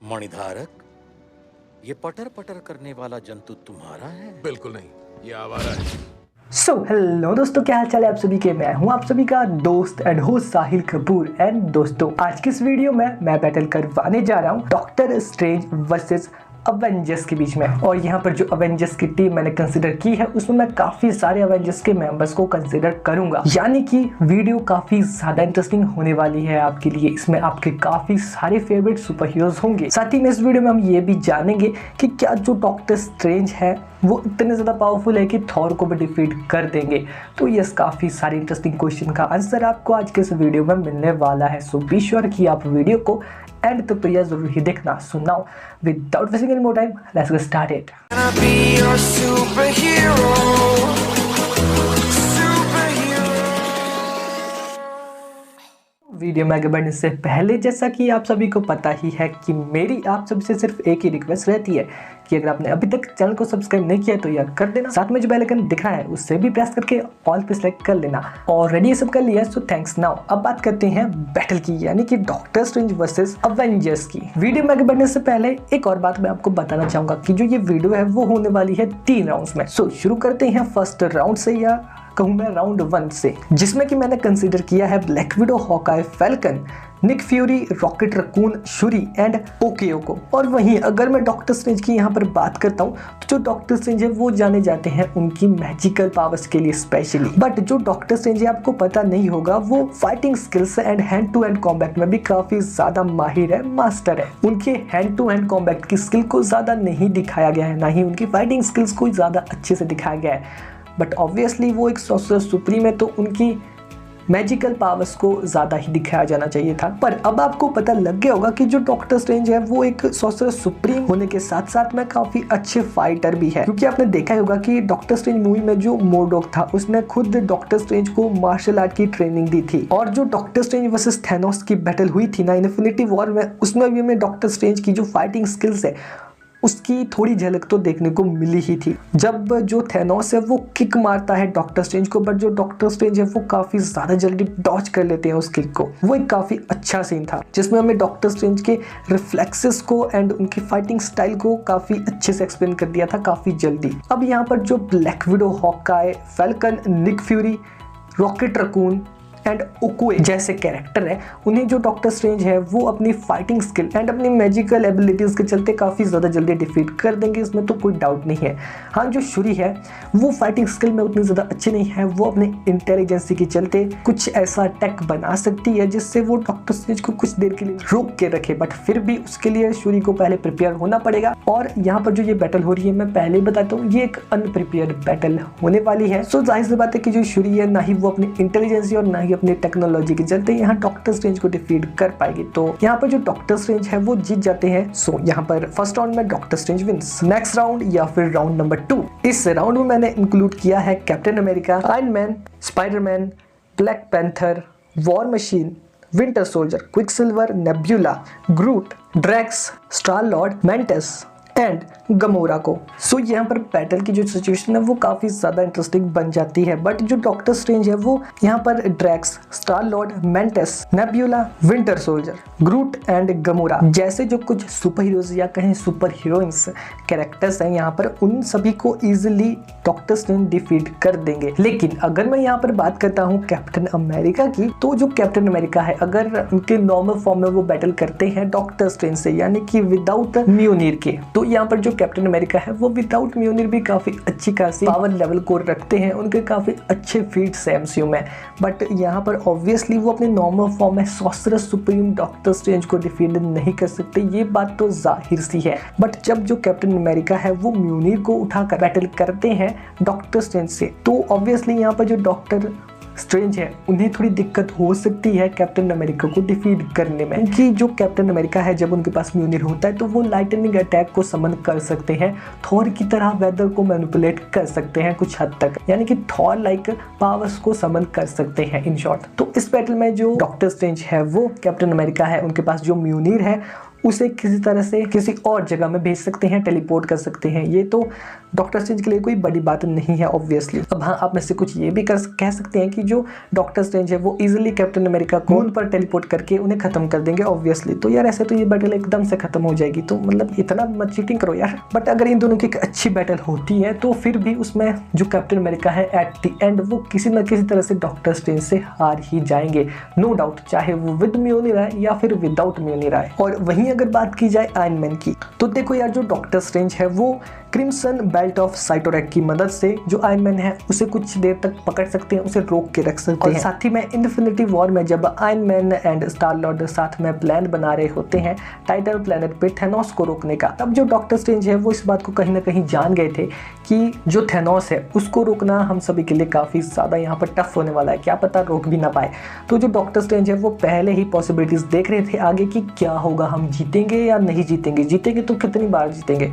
मणिधारक, ये पटर पटर करने वाला जंतु तुम्हारा है? बिल्कुल नहीं, ये आवारा है। हेलो दोस्तों, क्या हाल चाल है आप सभी के। मैं हूं आप सभी का दोस्त and host Sahil Kapoor. And दोस्तों, आज की इस वीडियो में मैं बैटल करवाने जा रहा हूं डॉक्टर स्ट्रेंज वर्सेस अवेंजर्स के बीच में। और यहाँ पर जो अवेंजर्स की टीम मैंने कंसिडर की है उसमें मैं काफी सारे अवेंजर्स के मेंबर्स को कंसिडर करूंगा, यानी कि वीडियो काफी ज्यादा इंटरेस्टिंग होने वाली है आपके लिए। इसमें आपके काफी सारे फेवरेट सुपर हीरोज होंगे। साथ ही में इस वीडियो में हम ये भी जानेंगे कि क्या जो डॉक्टर स्ट्रेंज है वो इतने ज़्यादा पावरफुल है कि थॉर को भी डिफीट कर देंगे। तो यस, काफ़ी सारे इंटरेस्टिंग क्वेश्चन का आंसर आपको आज के इस वीडियो में मिलने वाला है। सो बी श्योर कि आप वीडियो को एंड तक तो यह जरूर ही देखना। So now without wasting any more time, let's get started. Video में आगे बढ़ने से पहले, जैसा कि आप सभी को पता ही है कि मेरी आप सबसे सिर्फ एक ही रिक्वेस्ट रहती है कि अगर आपने अभी तक चैनल को सब्सक्राइब नहीं किया तो यह कर देना। साथ में जो बेल आइकन दिख रहा है उससे भी प्रेस करके ऑल पे सेलेक्ट कर लेना। ऑलरेडी ये सब कर लिया, सो थैंक्स। नाउ अब बात करते हैं बैटल की, यानी कि डॉक्टर स्ट्रेंज वर्सेस अवेंजर्स की। वीडियो में आगे बढ़ने से पहले एक और बात मैं आपको बताना चाहूंगा कि जो ये वीडियो है वो होने वाली है 3 राउंड्स में। सो शुरू करते हैं फर्स्ट राउंड से, या कहूँ मैं राउंड 1 से, जिसमें कि मैंने कंसीडर किया है Black Widow, Hawkeye, Falcon, Nick Fury, Rocket Raccoon, Shuri and Okoye को। और वहीं अगर मैं डॉक्टर स्ट्रेंज की यहाँ पर बात करता हूँ तो जो डॉक्टर स्ट्रेंज है वो जाने जाते हैं उनकी मैजिकल पावर्स के लिए स्पेशली। बट जो डॉक्टर स्ट्रेंज है आपको पता नहीं होगा, वो fighting skills and hand to hand combat में भी काफी ज्यादा माहिर है, मास्टर है। उनके हैंड टू हैंड कॉम्बैट की स्किल को ज्यादा नहीं दिखाया गया है, ना ही उनकी फाइटिंग स्किल्स को ज्यादा अच्छे से दिखाया गया है। बट ऑब्वियसली वो एक सॉर्सरर सुप्रीम है तो उनकी मैजिकल पावर्स को ज़्यादा ही दिखाया जाना चाहिए था। पर अब आपको पता लग गया होगा कि जो डॉक्टर स्ट्रेंज है वो एक सॉर्सरर सुप्रीम होने के साथ साथ में काफ़ी अच्छे फाइटर भी है। क्योंकि आपने देखा होगा कि डॉक्टर स्ट्रेंज मूवी में जो मोर्डॉक था उसने खुद डॉक्टर स्ट्रेंज को मार्शल आर्ट की ट्रेनिंग दी थी। और जो डॉक्टर स्ट्रेंज वर्सेस थैनोस की बैटल हुई थी ना इन्फिनिटी वॉर में, उसमें भी हमें डॉक्टर स्ट्रेंज की जो फाइटिंग स्किल्स है उसकी थोड़ी झलक तो देखने को मिली ही थी। जब जो थैनोस है वो किक मारता है डॉक्टर स्ट्रेंज को, बट जो डॉक्टर स्ट्रेंज है वो काफी ज्यादा जल्दी डॉज कर लेते हैं उस किक को। वो एक काफी अच्छा सीन था जिसमें हमें डॉक्टर स्ट्रेंज के रिफ्लेक्सेस को एंड उनकी फाइटिंग स्टाइल को काफी अच्छे से एक्सप्लेन कर दिया था काफी जल्दी। अब यहाँ पर जो Black Widow, Hawkeye, Falcon, Nick Fury, Rocket Raccoon and Okoye जैसे कैरेक्टर है, उन्हें जो डॉक्टर स्ट्रेंज है वो अपनी फाइटिंग स्किल एंड अपनी मैजिकल एबिलिटीज के चलते काफी ज्यादा जल्दी डिफीट कर देंगे, इसमें तो कोई डाउट नहीं है। हाँ, जो शूरी है वो फाइटिंग स्किल में उतनी ज्यादा अच्छी नहीं है, वो अपने इंटेलिजेंसी के चलते कुछ ऐसा टेक बना सकती है जिससे वो डॉक्टर स्ट्रेंज को कुछ देर के लिए रोक के रखे। बट फिर भी उसके लिए शूरी को पहले प्रिपेयर होना पड़ेगा। और यहाँ पर जो ये बैटल हो रही है, मैं पहले ही बताता हूँ, ये एक अनप्रिपेयर्ड बैटल होने वाली है। सो जाहिर सी बात है कि जो शूरी है ना ही वो अपनी इंटेलिजेंसी और ना ही अपनी टेक्नोलॉजी के चलते यहाँ डॉक्टर स्ट्रेंज को डिफीट कर पाएगी। तो यहाँ पर जो डॉक्टर स्ट्रेंज है वो जीत जाते हैं। सो यहाँ पर फर्स्ट राउंड में Doctor Strange wins. Next round या फिर राउंड नंबर 2, इस राउंड में मैंने इंक्लूड किया है Captain America, Iron Man, Spiderman, Black Panther, War Machine, Winter Soldier, Quicksilver, Nebula, Groot, Drax, Star Lord, Mantis and Gamora को। So यहाँ पर बैटल की जो सिचुएशन है वो काफी ज्यादा इंटरेस्टिंग बन जाती है। बट जो डॉक्टर स्ट्रेंज है वो यहाँ पर Drax, Star Lord, Mantis, Nebula, Winter Soldier, Groot and Gamora जैसे जो कुछ सुपर हीरोज या कहीं सुपर हीरोइंस कैरेक्टर्स हैं यहाँ पर, उन सभी को इजिली डॉक्टर स्ट्रेंज डिफीट कर देंगे। लेकिन अगर मैं यहाँ पर बात करता हूँ कैप्टन अमेरिका की, तो जो कैप्टन अमेरिका है अगर उनके नॉर्मल फॉर्म में वो बैटल करते हैं डॉक्टर स्ट्रेंज से, यानी कि विदाउट म्योनिर के, तो यहाँ पर जो कैप्टन अमेरिका है वो विदाउट म्योनिर भी काफी अच्छी खासी पावर लेवल को रखते हैं, उनके काफी अच्छे फीट्स है एमसीयू में। बट यहाँ पर ऑब्वियसली वो अपने नॉर्मल फॉर्म में सॉर्सरर सुप्रीम डॉक्टर स्ट्रेंज को डिफीट नहीं कर सकते, ये बात तो जाहिर सी है। बट जब जो कैप्टन अमेरिका है वो म्योनिर को उठाकर बैटल करते हैं डॉक्टर स्ट्रेंज से, तो ऑब्वियसली यहाँ पर जो डॉक्टर स्ट्रेंज है उन्हें थोड़ी दिक्कत हो सकती है कैप्टन अमेरिका को डिफीट करने में। कि जो कैप्टन अमेरिका है जब उनके पास म्योनिर होता है तो वो लाइटनिंग अटैक को समन कर सकते हैं, थॉर की तरह वेदर को मैनिपुलेट कर सकते हैं कुछ हद तक, यानी कि थॉर लाइक पावर्स को समन कर सकते हैं इन शॉर्ट। तो इस बैटल में जो डॉक्टर स्ट्रेंज है वो कैप्टन अमेरिका है उनके पास जो म्योनिर है उसे किसी तरह से किसी और जगह में भेज सकते हैं, टेलीपोर्ट कर सकते हैं। ये तो डॉक्टर स्ट्रेंज के लिए कोई बड़ी बात नहीं है ऑब्वियसली। अब हाँ, आप में से कुछ ये भी कह सकते हैं कि जो डॉक्टर स्ट्रेंज है वो इजीली कैप्टन अमेरिका को मून पर टेलीपोर्ट करके उन्हें खत्म कर देंगे ऑब्वियसली। तो यार ऐसे तो ये बैटल एकदम से खत्म हो जाएगी, तो मतलब इतना मत चीटिंग करो यार। बट अगर इन दोनों की एक अच्छी बैटल होती है तो फिर भी उसमें जो कैप्टन अमेरिका है एट द एंड वो किसी न किसी तरह से डॉक्टर स्ट्रेंज से हार ही जाएंगे, नो डाउट, चाहे वो विद म्योनिर आए या फिर विदाउट म्योनिर आए। और वहीं अगर बात की जाए आयरन मैन की, तो देखो यार जो डॉक्टर स्ट्रेंज है वो क्रिम्सन बेल्ट ऑफ साइटोरेक की मदद से जो आयरन मैन है उसे कुछ देर तक पकड़ सकते हैं, उसे रोक के रख सकते हैं। साथ ही में इन्फिनिटी वॉर में जब iron man and star Lord साथ में प्लान बना रहे होते हैं टाइटन प्लेनेट पे थैनोस को रोकने का, तब जो डॉक्टर स्ट्रेंज है वो इस बात को कहीं ना कहीं जान गए थे कि जो थैनोस है उसको रोकना हम सभी के लिए काफ़ी ज़्यादा यहाँ पर टफ होने वाला है, क्या पता रोक भी ना पाए। तो जो डॉक्टर स्ट्रेंज है वो पहले ही पॉसिबिलिटीज़ देख रहे थे आगे कि क्या होगा, हम जीतेंगे या नहीं जीतेंगे, जीतेंगे तो कितनी बार जीतेंगे।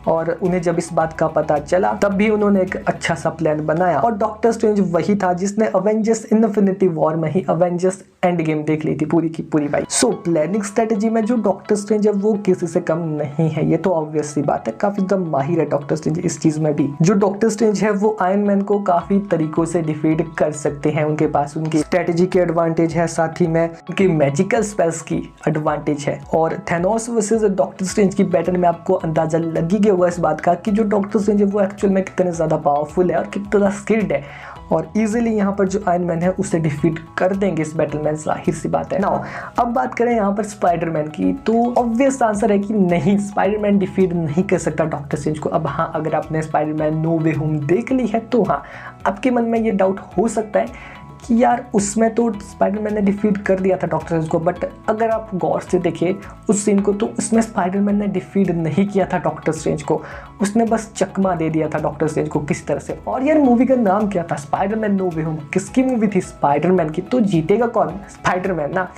और उन्हें जब इस बात का पता चला तब भी उन्होंने एक अच्छा सा प्लान बनाया, और डॉक्टर स्ट्रेंज वही था जिसने अवेंजर्स इन्फिनिटी वॉर में ही अवेंजर्स एंड गेम देख ली थी पूरी की पूरी भाई। सो प्लानिंग स्ट्रेटेजी में जो डॉक्टर स्ट्रेंज है वो किसी से कम नहीं है, ये तो ऑब्वियस सी बात है, काफी एकदम माहिर है डॉक्टर स्ट्रेंज इस चीज में भी। जो डॉक्टर स्ट्रेंज है वो आयरन मैन को काफी तरीकों से डिफीट कर सकते हैं, उनके पास उनकी स्ट्रेटेजी की एडवांटेज है, साथ ही में उनकी मैजिकल स्पेल्स की एडवांटेज है। और थैनोस वर्सेस डॉक्टर स्ट्रेंज की बैटल में आपको अंदाजा लगी गया होगा इस बात का कि जो डॉक्टर स्ट्रेंज है वो एक्चुअल में कितने ज्यादा पावरफुल है और कितना स्किल्ड है, और इजीली यहाँ पर जो आयरन मैन है उसे डिफीट कर देंगे इस बैटल में, जाहिर सी बात है। नाउ अब बात करें यहाँ पर स्पाइडरमैन की, तो ऑब्वियस आंसर है कि नहीं, स्पाइडरमैन डिफीट नहीं कर सकता डॉक्टर स्ट्रेंज को। अब हाँ, अगर आपने स्पाइडरमैन नो वे होम देख ली है तो हाँ, आपके मन में ये डाउट हो सकता है कि यार उसमें तो स्पाइडरमैन ने डिफीट कर दिया था डॉक्टर स्ट्रेंज को, बट अगर आप गौर से देखें उस सीन को तो उसमें स्पाइडरमैन ने डिफीट नहीं किया था डॉक्टर स्ट्रेंज को, उसने बस चकमा दे दिया था डॉक्टर स्ट्रेंज को किसी तरह से। और यार मूवी का नाम क्या था, स्पाइडरमैन नो वे होम, किसकी मूवी थी, स्पाइडरमैन की, तो जीतेगा कौन, स्पाइडरमैन ना।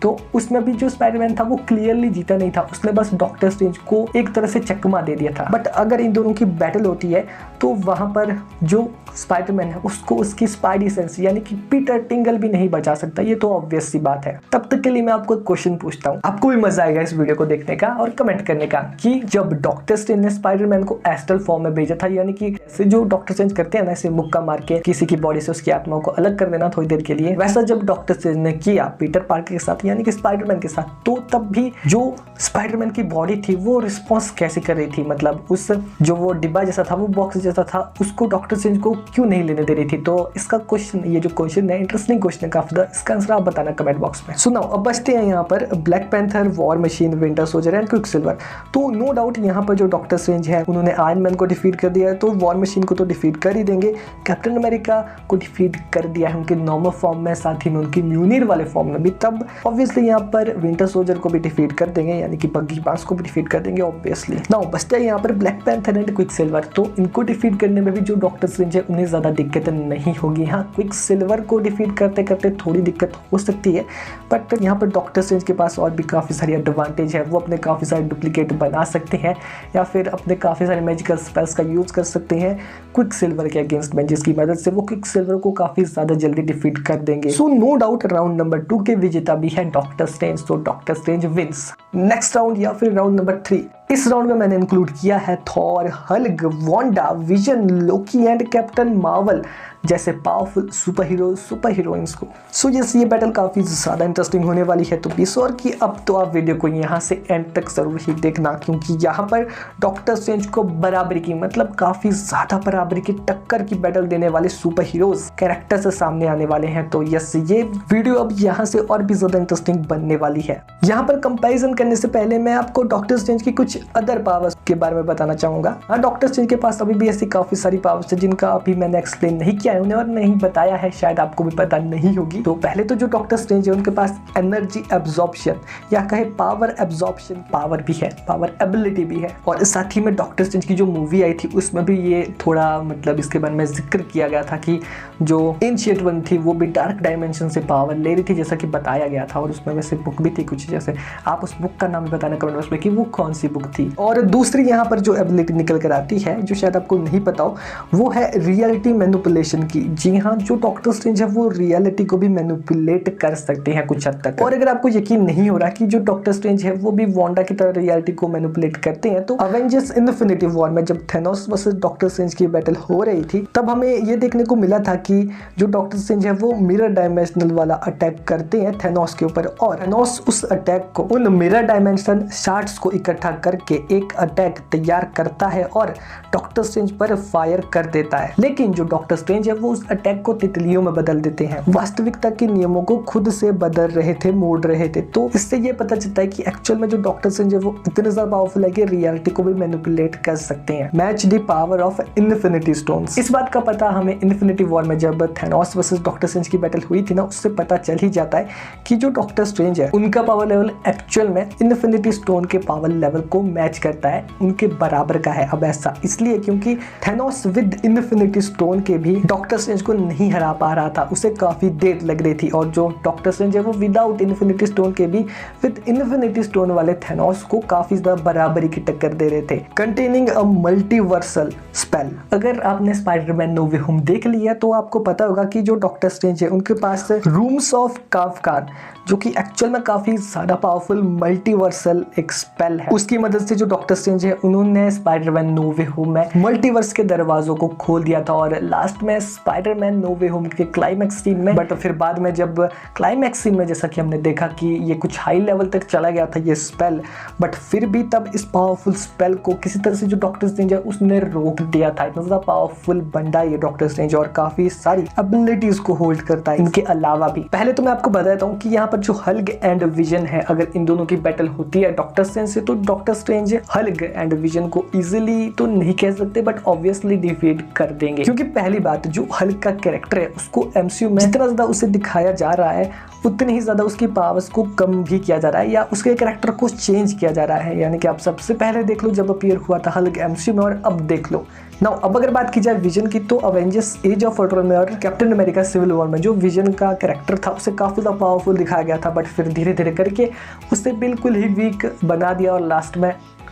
तो उसमें भी जो स्पाइडरमैन था वो क्लियरली जीता नहीं था, उसने बस डॉक्टर स्ट्रेंज को एक तरह से चकमा दे दिया था। बट अगर इन दोनों की बैटल होती है तो वहां पर जो स्पाइडरमैन है उसको उसकी स्पाइडी सेंस यानी कि पीटर टिंगल भी नहीं बचा सकता, ये तो ऑब्वियस सी बात है। तब तक के लिए मैं आपको एक क्वेश्चन पूछता हूँ, आपको भी मजा आएगा इस वीडियो को देखने का और कमेंट करने का, कि जब डॉक्टर स्ट्रेंज ने स्पाइडरमैन को एस्ट्रल फॉर्म में भेजा था, यानी कि जो डॉक्टर स्ट्रेंज करते हैं ना, ऐसे मुक्का मार के किसी की बॉडी से उसकी आत्मा को अलग कर देना थोड़ी देर के लिए, वैसा जब डॉक्टर स्ट्रेंज ने किया पीटर पार्कर के साथ यानी कि स्पाइडरमैन के साथ, तो तब भी जो स्पाइडरमैन की बॉडी थी वो रिस्पॉन्स कैसे कर रही थी, मतलब उस जो वो डिब्बा जैसा था, वो बॉक्स जैसा था, उसको डॉक्टर स्ट्रेंज को क्यों नहीं लेने दे रही थी। तो इसका क्वेश्चन, ये जो क्वेश्चन है इंटरेस्टिंग क्वेश्चन है काफी, इसका आंसर आप बताना कमेंट बॉक्स में। सुनाओ, अब बचते हैं यहाँ पर black Panther, War Machine, Winter soldier and Quicksilver. तो नो डाउट यहाँ पर जो डॉक्टर स्ट्रेंज है उन्होंने आयरन मैन को डिफीट कर दिया है, तो वॉर मशीन को तो डिफीट कर ही देंगे, कैप्टन अमेरिका को डिफीट कर दिया है उनके नॉर्मल फॉर्म में, साथ ही में उनकी म्यूनिर वाले फॉर्म में भी, तब ऑब्वियसली यहाँ पर विंटर सोल्जर को भी डिफीट कर देंगे, यानी कि बग्गी बांस को भी डिफीट कर देंगे ऑब्वियसली। नाउ बचते हैं यहाँ पर ब्लैक पैंथर एंड क्विकसिल्वर, तो इनको डिफीट करने में भी जो डॉक्टर स्ट्रेंज है उन्हें ज्यादा दिक्कत नहीं होगी। हाँ, क्विकसिल्वर को डिफीट करते करते थोड़ी दिक्कत हो सकती है, बट यहाँ पर डॉक्टर स्ट्रेंज के पास और भी काफ़ी सारी एडवांटेज है, वो अपने काफ़ी सारे डुप्लीकेट बना सकते हैं या फिर अपने काफ़ी सारे मैजिकल स्पेल्स का यूज़ कर सकते हैं क्विकसिल्वर के अगेंस्ट में, जिसकी मदद से वो क्विकसिल्वर को काफ़ी ज़्यादा जल्दी डिफीट कर देंगे। So no doubt round number 2 के विजेता भी है डॉक्टर स्ट्रेंज, तो Doctor Strange wins. Next round या फिर राउंड नंबर 3, इस राउंड में मैंने इंक्लूड किया है Thor, Hulk, Wanda, vision, Loki and captain Marvel जैसे पावरफुल सुपर हीरोइंस को। सो यस, ये बैटल काफ़ी ज़्यादा इंटरेस्टिंग होने वाली है, तो प्लीज़ और कि अब तो आप वीडियो को यहाँ से एंड तक ज़रूर ही देखना, क्योंकि यहाँ पर डॉक्टर स्ट्रेंज को बराबरी की, मतलब काफ़ी ज़्यादा बराबरी की टक्कर की बैटल देने वाले सुपर हीरोज कैरेक्टर से सामने आने वाले हैं। तो यस, ये वीडियो अब यहाँ से और भी ज़्यादा इंटरेस्टिंग बनने वाली है। यहाँ पर कंपैरिजन करने से पहले मैं आपको डॉक्टर स्ट्रेंज की कुछ अदर पावर्स के बारे में बताना चाहूँगा। हाँ, डॉक्टर स्ट्रेंज के पास अभी भी ऐसी काफ़ी सारी पावर्स है जिनका अभी मैंने एक्सप्लेन नहीं किया है उन्हें और नहीं बताया है, शायद आपको भी पता नहीं होगी। तो पहले तो जो डॉक्टर स्ट्रेंज है उनके पास एनर्जी एब्जॉर्प्शन या कहे पावर एब्जॉर्प्शन पावर भी है, पावर एबिलिटी भी है, और साथ ही में डॉक्टर स्ट्रेंज की जो मूवी आई थी उसमें भी ये थोड़ा मतलब इसके बारे में जिक्र किया गया था कि जो एंशिएंट वन थी वो भी डार्क डायमेंशन से पावर ले रही थी, जैसा कि बताया गया था। और उसमें वैसे बुक भी थी कुछ, जैसे आप उस बुक का नाम बताना कमेंट बॉक्स में कि वो कौन सी बुक थी। और दूसरी यहाँ पर जो एबिलिटी निकल कर आती है, जो शायद आपको नहीं पता हो, वो है रियलिटी मैनिपुलेशन की। जी हाँ, जो डॉक्टर स्ट्रेंज है वो रियलिटी को भी मैनिपुलेट कर सकते हैं कुछ हद तक। और अगर आपको यकीन नहीं हो रहा कि जो डॉक्टर स्ट्रेंज है वो भी वांडा की तरह रियलिटी को मैनिपुलेट करते हैं, तो अवेंजर्स इन्फिनिटी वॉर में जब थैनोस वर्सेस डॉक्टर स्ट्रेंज की बैटल हो रही थी, तब हमें ये देखने को मिला था कि जो डॉक्टर स्ट्रेंज है वो मिरर डायमेंशनल वाला अटैक करते हैं थैनोस के ऊपर, और थैनोस उस अटैक को, उन मिरर डायमेंशन शार्ट्स को इकट्ठा करके एक अटैक तैयार करता है और डॉक्टर स्ट्रेंज पर फायर कर देता है। लेकिन जो डॉक्टर स्ट्रेंज है वो उस अटैक को तितलियों में बदल देते हैं, वास्तविकता के नियमों को खुद से बदल रहे थे, मोड़ रहे थे। तो इससे ये पता चलता है कि एक्चुअल में जो डॉक्टर स्ट्रेंज है वो इतने ज्यादा पावरफुल है कि रियलिटी को भी मैनिपुलेट कर सकते हैं। Match the power of infinity stones. इस बात का पता हमें इन्फिनिटी वॉर में जब थैनोस वर्सेस डॉक्टर स्ट्रेंज की बैटल हुई थी ना, उससे पता चल ही जाता है कि जो डॉक्टर स्ट्रेंज है उनका पावर लेवल एक्चुअल में इन्फिनिटी स्टोन के पावर लेवल को मैच करता है, उनके बराबर का है। अब ऐसा इसलिए क्योंकि थैनोस विद इन्फिनिटी स्टोन के भी डॉक्टर स्ट्रेंज को नहीं हरा पा रहा था, उसे काफी देर लग रही थी। और जो डॉक्टर स्ट्रेंज है वो विदाउट इन्फिनिटी स्टोन के भी विद इन्फिनिटी स्टोन वाले थैनोस को काफी ज्यादा बराबरी की टक्कर दे रहे थे। Containing a multiversal spell. अगर आपने स्पाइडरमैन नो वे होम देख लिया तो आपको पता होगा कि जो डॉक्टर स्ट्रेंज है उनके पास रूम्स ऑफ काफ्कान, जो कि एक्चुअल में काफी ज्यादा पावरफुल मल्टीवर्सल एक स्पेल है, उसकी मदद से जो डॉक्टर स्ट्रेंज है उन्होंने स्पाइडरमैन नो वे होम में मल्टीवर्स के दरवाजों को खोल दिया था। और लास्ट में स्पाइडरमैन नो वे होम के क्लाइमैक्स सीन में, बट फिर बाद में जब क्लाइमैक्स सीन में जैसा कि हमने देखा कि ये कुछ हाई लेवल तक चला गया था ये स्पेल, बट फिर भी तब इस पावरफुल स्पेल को किसी तरह से जो डॉक्टर स्ट्रेंज है उसने रोक दिया था। इतना ज्यादा पावरफुल बंदा ये डॉक्टर स्ट्रेंज और काफी सारी एबिलिटीज को होल्ड करता है इनके अलावा भी। पहले तो मैं आपको बता देता हूँ कि यहाँ पर जो हल्क एंड विजन है, अगर इन दोनों की बैटल होती है डॉक्टर स्ट्रेंज से, तो Doctor strange Hulk and vision को इजीली तो नहीं कह सकते बट ऑब्वियसली डिफीट कर देंगे। क्योंकि पहली बात, जो हल्क का कैरेक्टर है उसको एमसीयू में जितना ज्यादा उसे दिखाया जा रहा है उतनी ही ज्यादा उसकी पावर्स को कम भी किया जा रहा है, या उसके कैरेक्टर को चेंज किया जा रहा है। यानी कि आप सबसे पहले देख लो जब अपीयर हुआ था हल्क एमसीयू में, और अब देख लो नाउ। अब अगर बात की जाए विजन की, तो अवेंजर्स एज ऑफ अल्ट्रॉन में और कैप्टन अमेरिका सिविल वॉर में जो विजन का कैरेक्टर था उसे काफी ज्यादा पावरफुल दिखाया गया था, बट फिर धीरे धीरे करके उसे बिल्कुल ही वीक बना दिया और लास्ट में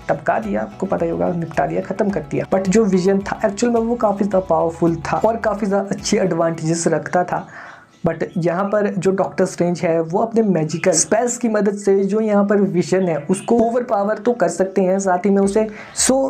टपका दिया, आपको पता ही होगा, निपटा दिया, खत्म कर दिया। बट जो विजन था एक्चुअल में वो काफी ज्यादा पावरफुल था और काफी ज्यादा अच्छी एडवांटेजेस रखता था। बट यहाँ पर जो डॉक्टर स्ट्रेंज है वो अपने मैजिकल स्पेल्स की मदद से जो यहाँ पर विजन है उसको ओवर पावर तो कर सकते हैं, साथ ही में उसे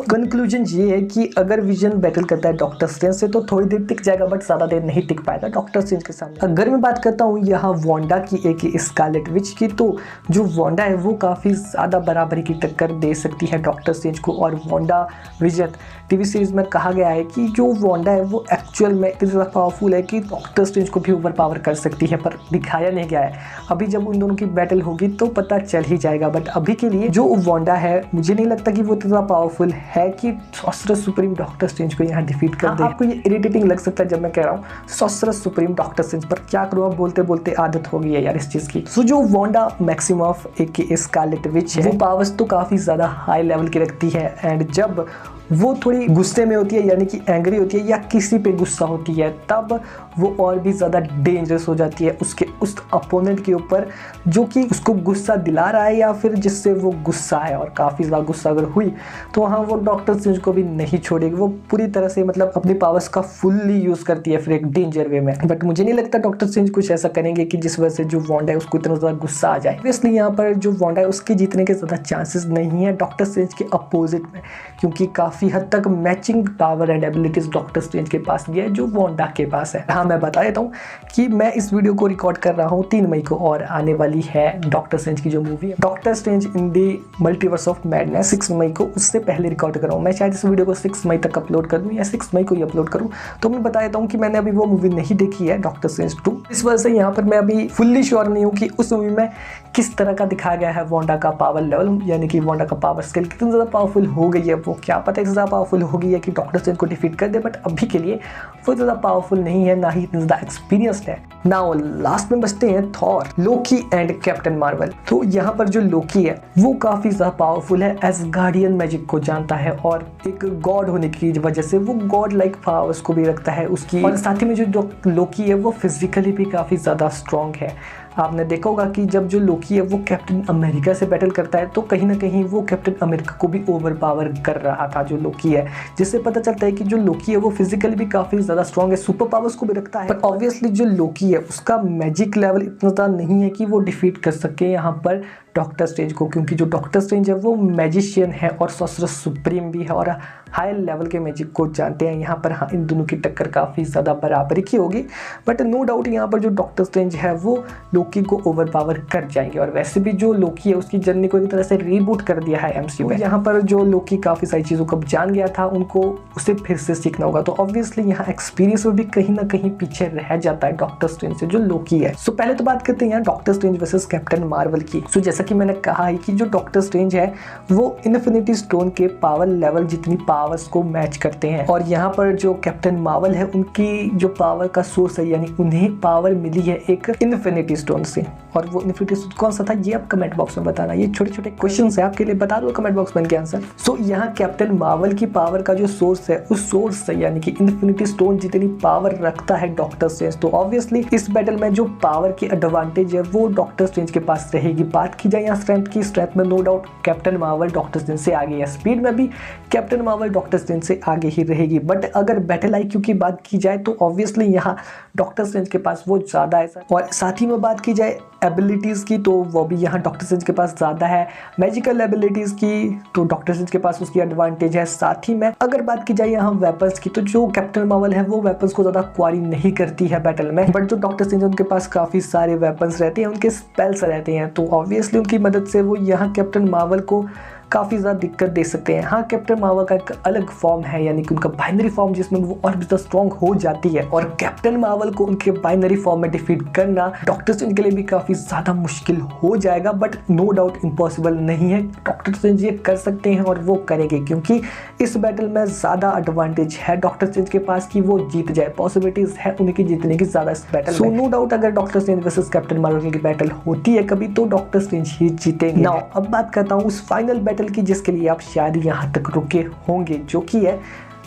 कंक्लूजन ये है कि अगर विजन बैटल करता है डॉक्टर स्ट्रेंज से तो थोड़ी देर टिक जाएगा बट ज्यादा देर नहीं टिक पाएगा डॉक्टर स्ट्रेंज के सामने। अगर मैं बात करता हूँ यहाँ वांडा की, एक स्कारलेट विच की, तो जो वांडा है वो काफी ज्यादा बराबरी की टक्कर दे सकती है डॉक्टर स्ट्रेंज को। और वांडा विजन टीवी सीरीज में कहा गया है कि जो वांडा है वो एक्चुअल में इतनी ज्यादा पावरफुल है कि डॉक्टर स्ट्रेंज को भी ओवर पावर कर सकती है, पर दिखाया नहीं गया है। अभी जब उन दोनों की बैटल होगी तो पता चल ही जाएगा। बट अभी के लिए जो वांडा है मुझे नहीं लगता कि वो इतना पावरफुल है कि सॉर्सरर सुप्रीम डॉक्टर स्ट्रेंज को यहाँ डिफीट कर दे। आपको ये इरिटेटिंग लग सकता है जब मैं कह रहा हूँ सॉर्सरर सुप्रीम डॉक्टर स्ट्रेंज, पर क्या करूँ, अब बोलते बोलते आदत हो गई है यार इस चीज की। सो जो वांडा मैक्सिमॉफ एक स्कारलेट विच है वो पावर्स तो काफी ज्यादा हाई लेवल की रखती है, एंड जब वो थोड़ी गुस्से में होती है यानी कि एंग्री होती है या किसी पे गुस्सा होती है तब वो और भी ज़्यादा डेंजरस हो जाती है उसके उस अपोनेंट के ऊपर जो कि उसको गुस्सा दिला रहा है या फिर जिससे वो गुस्सा है। और काफ़ी ज़्यादा गुस्सा अगर हुई तो वहाँ वो डॉक्टर स्ट्रेंज को भी नहीं छोड़ेगी, वो पूरी तरह से मतलब अपनी पावर्स का फुल्ली यूज़ करती है फिर एक डेंजर वे में। बट मुझे नहीं लगता डॉक्टर स्ट्रेंज कुछ ऐसा करेंगे कि जिस वजह से जो वांडा है उसको इतना ज़्यादा गुस्सा आ जाए। इसलिए यहाँ पर जो वांडा है उसके जीतने के ज़्यादा चांसेस नहीं है डॉक्टर स्ट्रेंज के अपोजिट में, क्योंकि काफ़ी हद तक matching power and abilities doctor strange के पास भी है जो वांडा के पास है। हाँ, मैं बता देता हूँ कि मैं इस वीडियो को रिकॉर्ड कर रहा हूँ 3 मई को और आने वाली है डॉक्टर स्ट्रेंज की जो मूवी है Doctor strange in the multiverse of madness 6 मई को, उससे पहले रिकॉर्ड कर रहा हूँ। मैं शायद इस वीडियो को 6 मई तक अपलोड कर दूँ या 6 मई को ही अपलोड करूँ। तो मैं बता देता हूँ कि मैंने अभी वो मूवी नहीं देखी है डॉक्टर स्ट्रेंज 2, इस वजह से यहाँ पर मैं अभी फुल्ली श्योर नहीं हूँ कि उस मूवी में किस तरह का दिखाया गया है वांडा का पावर लेवल, यानी कि वांडा का पावर स्केल कितनी ज़्यादा पावरफुल हो गई है। वो क्या पता इतना ज़्यादा पावरफुल हो गई है कि डॉक्टर स्ट्रेंज को डिफीट कर दे, बट अभी के लिए वो ज़्यादा पावरफुल नहीं है, ना ही इतना ज़्यादा एक्सपीरियंस्ड है। नाउ लास्ट में बचते हैं Thor, Loki and captain Marvel. तो यहाँ पर जो लोकी है वो काफ़ी ज़्यादा पावरफुल है, एसगार्डियन मैजिक को जानता है और एक गॉड होने की वजह से वो गॉड लाइक पावर्स को भी रखता है उसकी, और साथ ही में जो लोकी है वो फिजिकली भी काफ़ी ज़्यादा स्ट्रॉन्ग है। आपने देखा होगा कि जब जो लोकी है वो कैप्टन अमेरिका से बैटल करता है तो कहीं ना कहीं वो कैप्टन अमेरिका को भी ओवर पावर कर रहा था जो लोकी है, जिससे पता चलता है कि जो लोकी है वो फिजिकली भी काफ़ी ज़्यादा स्ट्रॉन्ग है, सुपर पावर्स को भी रखता है। पर ऑब्वियसली जो लोकी है उसका मैजिक लेवल इतना ज़्यादा नहीं है कि वो डिफीट कर सके यहाँ पर डॉक्टर स्ट्रेंज को, क्योंकि जो डॉक्टर स्ट्रेंज है वो मैजिशियन है और सॉर्सरर सुप्रीम भी है और हाई लेवल के मैजिक को जानते हैं। यहाँ पर हाँ, इन दोनों की टक्कर काफ़ी ज़्यादा बराबरी की होगी, बट नो डाउट यहाँ पर जो डॉक्टर स्ट्रेंज है वो लोकी को ओवर पावर कर जाएंगे। और वैसे भी जो लोकी है उसकी जर्नी को एक तरह से रीबूट कर दिया है एमसीयू में। यहाँ पर जो लोकी काफ़ी सारी चीज़ों को जान गया था उनको उसे फिर से सीखना होगा, तो ऑब्वियसली यहाँ एक्सपीरियंस में भी कहीं ना कहीं पीछे रह जाता है डॉक्टर स्ट्रेंज से जो लोकी है। सो पहले तो बात करते हैं यहाँ Doctor Strange versus captain Marvel की। सो जैसा कि मैंने कहा है कि जो डॉक्टर स्ट्रेंज है वो इन्फिनिटी स्टोन के पावर लेवल जितनी पावर्स को मैच करते हैं, और यहाँ पर जो कैप्टन मार्वल है उनकी जो पावर का सोर्स है यानी उन्हें पावर मिली है एक इन्फिनिटी स्टोन से, और वो इन्फिनिटी स्टोन कौन सा था ये आप कमेंट बॉक्स में बताना। ये छोटे छोटे क्वेश्चन है आपके लिए, बता दो कमेंट बॉक्स में इनके आंसर। सो यहाँ कैप्टन मार्वल की पावर का जो सोर्स है उस सोर्स से यानी कि इन्फिनिटी स्टोन जितनी पावर रखता है डॉक्टर स्ट्रेंज, तो ऑब्वियसली इस बैटल में जो पावर की एडवांटेज है वो डॉक्टर स्ट्रेंज के पास रहेगी। बात की जाए यहाँ स्ट्रेंथ की, स्ट्रेंथ में no doubt Captain Marvel Doctor Strange से आगे है, स्पीड में भी कैप्टन मार्वल डॉक्टर स्ट्रेंज से आगे ही रहेगी। बट अगर बैटल आईक्यू की बात की जाए तो ऑब्वियसली यहाँ डॉक्टर स्ट्रेंज के पास वो ज़्यादा है, और साथ ही में बात की जाए एबिलिटीज़ की तो वो भी यहाँ डॉक्टर स्ट्रेंज के पास ज़्यादा है। मैजिकल एबिलिटीज़ की तो डॉक्टर स्ट्रेंज के पास उसकी एडवांटेज है। साथ ही में अगर बात की जाए यहाँ वेपन्स की तो जो कैप्टन मार्वल है वो वेपन्स को ज़्यादा क्वारी नहीं करती है बैटल में, बट जो डॉक्टर स्ट्रेंज उनके पास काफ़ी सारे वेपन्स रहते हैं, उनके स्पेल्स रहते हैं, तो ऑब्वियसली उनकी मदद से वो यहाँ कैप्टन मार्वल को काफ़ी ज़्यादा दिक्कत दे सकते हैं। हाँ, कैप्टन मार्वल का एक अलग फॉर्म है यानी कि उनका बाइनरी फॉर्म जिसमें वो और भी ज़्यादा स्ट्रॉन्ग हो जाती है, और कैप्टन मार्वल को उनके बाइनरी फॉर्म में डिफीट करना डॉक्टर स्ट्रेंज के लिए भी काफ़ी ज़्यादा मुश्किल हो जाएगा, बट नो डाउट इम्पॉसिबल नहीं है। डॉक्टर स्ट्रेंज ये कर सकते हैं और वो करेंगे, क्योंकि इस बैटल में ज़्यादा एडवांटेज है डॉक्टर स्ट्रेंज के पास कि वो जीत जाए, पॉसिबिलिटीज़ है उनकी जीतने की ज़्यादा इस बैटल। सो नो डाउट अगर doctor Strange versus captain Marvel की बैटल होती है कभी तो डॉक्टर स्ट्रेंज ही जीतेंगे। नाउ अब बात करता हूँ उस फाइनल बैटल की जिसके लिए आप शायद यहाँ तक रुके होंगे, जो कि है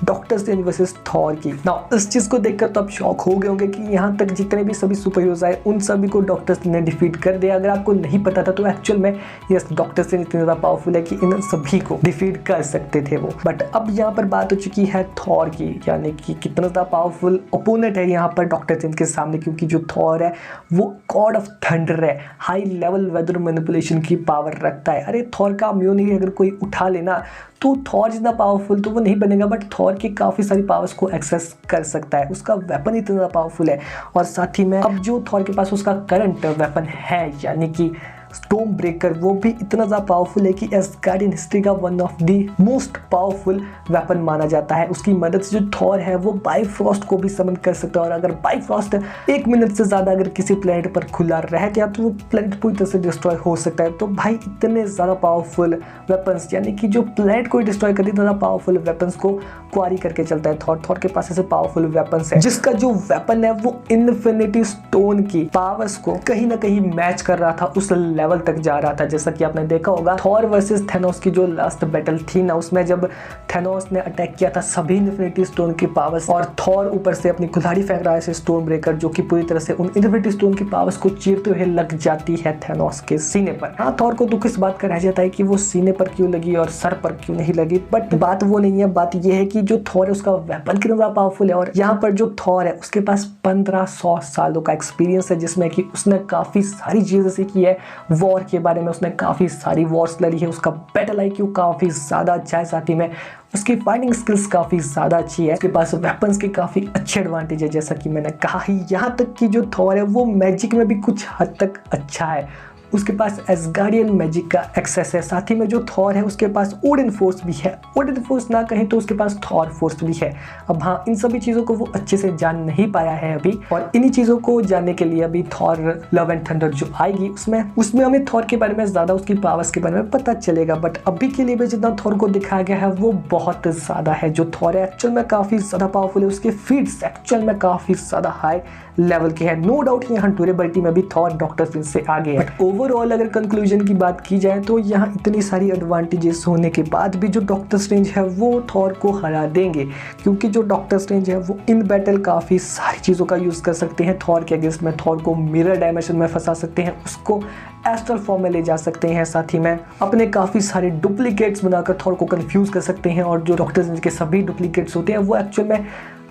डॉक्टर स्ट्रेंज वर्सेस थॉर की। नाउ इस चीज़ को देखकर तो आप शॉक हो गए होंगे कि यहाँ तक जितने भी सभी सुपर हीरोज आए उन सभी को डॉक्टर स्ट्रेंज ने डिफीट कर दिया। अगर आपको नहीं पता था तो एक्चुअल में यस, डॉक्टर स्ट्रेंज इतने ज़्यादा पावरफुल है कि इन सभी को डिफीट कर सकते थे वो। बट अब यहाँ पर बात हो चुकी है थॉर की, यानी कि कितना ज़्यादा पावरफुल ओपोनेंट है यहाँ पर डॉक्टर स्ट्रेंज के सामने, क्योंकि जो थॉर है वो गॉड ऑफ थंडर है, हाई लेवल वेदर मैनिपुलेशन की पावर रखता है। अरे थॉर का म्यूनिटी अगर कोई उठा लेना तो थॉर जितना पावरफुल तो वो नहीं बनेगा, बट थॉर की काफ़ी सारी पावर्स को एक्सेस कर सकता है, उसका वेपन इतना ज़्यादा पावरफुल है। और साथ ही में अब जो थॉर के पास उसका करंट वेपन है यानी कि स्टोम ब्रेकर, वो भी इतना ज़्यादा पावरफुल है कि एसगार्डियन हिस्ट्री का one of the most powerful weapon माना जाता है। उसकी मदद से जो थॉर है वो बाइफ्रॉस्ट को भी समन कर सकता है, और अगर बाइफ्रॉस्ट 1 मिनट से ज़्यादा अगर किसी प्लेनेट पर खुला रह गया तो वो प्लेनेट पूरी तरह से डिस्ट्रॉय हो सकता है। तो भाई इतने ज़्यादा पावरफुल वेपन्स, यानी कि जो प्लेनेट को डिस्ट्रॉय करती है इतना पावरफुल वेपन्स को क्वारी करके चलता है थॉर। थॉर के पास ऐसे पावरफुल वेपन्स है जिसका जो वेपन है वो इन्फिनिटी स्टोन की पावर्स को कहीं ना कहीं मैच कर रहा था, उस लेवल तक जा रहा था। जैसा कि आपने देखा होगा थॉर वर्सेस थेनोस की जो लास्ट बैटल थी ना, उसमें जब थेनोस ने अटैक किया था सभी इन्फिनिटी स्टोन की पावर्स, और थॉर ऊपर से अपनी कुल्हाड़ी फेंक रहा है स्टोन ब्रेकर, जो कि पूरी तरह से उन इन्फिनिटी स्टोन की पावर्स को चीरते हुए लग जाती है थेनोस के सीने पर। हाँ, थॉर को दुख इस बात का रह जाता है कि वो सीने पर क्यों लगी और सर पर क्यों नहीं लगी, बट बात वो नहीं है। बात ये है कि जो थॉर है उसका वेपन कितना ज्यादा पावरफुल है, और यहाँ पर जो थॉर है उसके पास 1500 सालों का एक्सपीरियंस है, जिसमें कि उसने काफी सारी चीजें सीखी है। वॉर के बारे में उसने काफ़ी सारी वॉर्स लड़ी है, उसका बैटल आईक्यू काफ़ी ज़्यादा अच्छा है, साथ ही में उसकी फाइटिंग स्किल्स काफ़ी ज़्यादा अच्छी है, उसके पास वेपन्स के काफ़ी अच्छे एडवांटेज है। जैसा कि मैंने कहा ही, यहाँ तक कि जो थॉर है वो मैजिक में भी कुछ हद तक अच्छा है, उसके पास एसगार्डियन मैजिक का एक्सेस है। साथ ही में जो थॉर है उसके पास ओडिन फोर्स भी है, ओडिन फोर्स ना कहीं तो उसके पास थॉर फोर्स भी है। अब हाँ, इन सभी चीज़ों को वो अच्छे से जान नहीं पाया है अभी, और इन्हीं चीज़ों को जानने के लिए अभी थॉर लव एंड थंडर जो आएगी उसमें हमें थॉर के बारे में ज़्यादा, उसकी पावर्स के बारे में पता चलेगा। बट अभी के लिए भी जितना थॉर को दिखाया गया है वो बहुत ज़्यादा है। जो थॉर है एक्चुअल में काफ़ी ज़्यादा पावरफुल है, उसके फीट्स एक्चुअल में काफ़ी ज़्यादा हाई लेवल के हैं। नो डाउट यहाँ ड्यूरेबिलिटी में भी थॉर डॉक्टर स्ट्रेंज से आगे है, बट ओवरऑल अगर कंक्लूजन की बात की जाए तो यहाँ इतनी सारी एडवांटेजेस होने के बाद भी जो डॉक्टर स्ट्रेंज है वो थॉर को हरा देंगे, क्योंकि जो डॉक्टर स्ट्रेंज है वो इन बैटल काफ़ी सारी चीज़ों का यूज़ कर सकते हैं थॉर के अगेंस्ट में। थॉर को मिरर डायमेंशन में फंसा सकते हैं, उसको एस्ट्रल फॉर्म में ले जा सकते हैं, साथ ही में अपने काफ़ी सारे डुप्लीकेट्स बनाकर थॉर को कंफ्यूज कर सकते हैं। और जो डॉक्टर स्ट्रेंज के सभी डुप्लीकेट्स होते हैं वो एक्चुअल में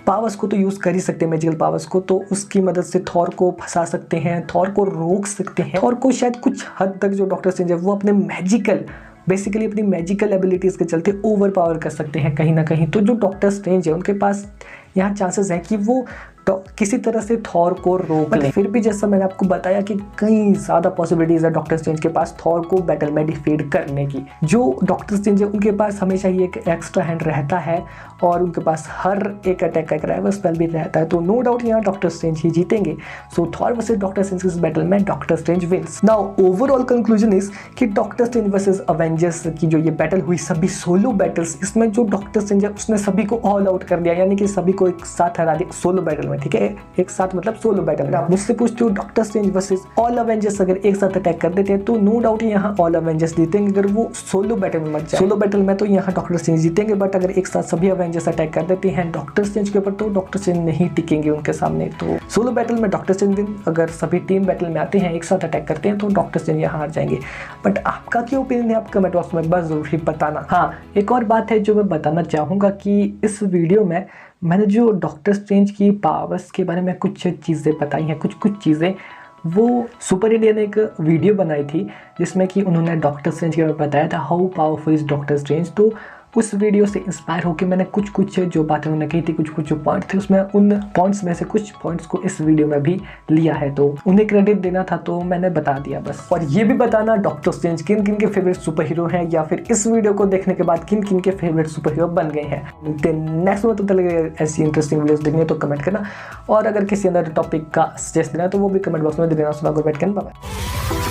पावर्स को तो यूज़ कर ही सकते हैं, मैजिकल पावर्स को, तो उसकी मदद से थॉर को फंसा सकते हैं, थॉर को रोक सकते हैं। थॉर को शायद कुछ हद तक जो डॉक्टर स्ट्रेंज है वो अपने बेसिकली अपनी मैजिकल एबिलिटीज़ के चलते ओवर पावर कर सकते हैं कहीं ना कहीं। तो जो डॉक्टर स्ट्रेंज है उनके पास यहाँ चांसेस है कि वो किसी तरह से थॉर को रोक लें। फिर भी जैसा मैंने आपको बताया कि कई ज़्यादा पॉसिबिलिटीज़ है डॉक्टर स्ट्रेंज के पास थॉर को बैटल में डिफीट करने की। जो डॉक्टर स्ट्रेंज है उनके पास हमेशा ही एक एक्स्ट्रा हैंड रहता है और उनके पास हर एक अटैक का एक रिवाइवल स्पेल भी रहता है, तो नो डाउट यहाँ डॉक्टर स्ट्रेंज ही जीतेंगे। So Thor versus Doctor Strange इस बैटल में Doctor Strange wins. Now overall conclusion is कि डॉक्टर स्ट्रेंज वर्सेस अवेंजर्स की जो ये बैटल हुई, सभी सोलो बैटल्स, इसमें जो डॉक्टर स्ट्रेंज है उसने सभी को ऑल आउट कर दिया, यानी कि सभी को एक साथ हरा दिया सोलो बैटल में। ठीक है, एक साथ मतलब सोलो बैटल। आप मुझसे पूछते हो doctor Strange versus all Avengers अगर एक साथ अटैक कर देते हैं तो नो डाउट यहाँ ऑल अवेंजर्स जीतेंगे अगर वो सोलो बैटल में मत जाए। सोलो बैटल में तो यहाँ डॉक्टर स्ट्रेंज जीतेंगे, बट अगर एक साथ सभी अवेंजर्स अटैक कर देते हैं डॉक्टर स्ट्रेंज के ऊपर तो डॉक्टर स्ट्रेंज नहीं टिकेंगे उनके सामने। तो सोलो बैटल में डॉक्टर स्ट्रेंज विन, अगर सभी टीम बैटल में आते हैं एक साथ अटैक करते हैं तो डॉक्टर स्ट्रेंज यहाँ हार जाएंगे। बट आपका क्या ओपिनियन है आप कमेंट बॉक्स में बस जरूर ही बताना। हाँ, एक और बात है जो मैं बताना चाहूँगा कि इस वीडियो में मैंने जो डॉक्टर स्ट्रेंज की पावर्स के बारे में कुछ चीज़ें बताई हैं, कुछ चीज़ें वो सुपर इंडिया ने एक वीडियो बनाई थी जिसमें कि उन्होंने डॉक्टर स्ट्रेंज के बारे में बताया था how powerful is doctor Strange. तो उस वीडियो से इंस्पायर होकर मैंने कुछ जो बातें उन्होंने कही थी, कुछ जो पॉइंट थे उसमें उन पॉइंट्स में से कुछ पॉइंट्स को इस वीडियो में भी लिया है, तो उन्हें क्रेडिट देना था तो मैंने बता दिया बस। और ये भी बताना डॉक्टर स्ट्रेंज किन किन के फेवरेट सुपर हीरो हैं या फिर इस वीडियो को देखने के बाद किन किन के फेवरेट सुपर हीरो बन गए हैं। नेक्स्ट में तो ऐसी इंटरेस्टिंग वीडियोस देखनी है तो कमेंट करना, और अगर किसी अंदर टॉपिक का सजेस्ट देना तो वो भी कमेंट बॉक्स में देना। सुना बैठ कर बाय।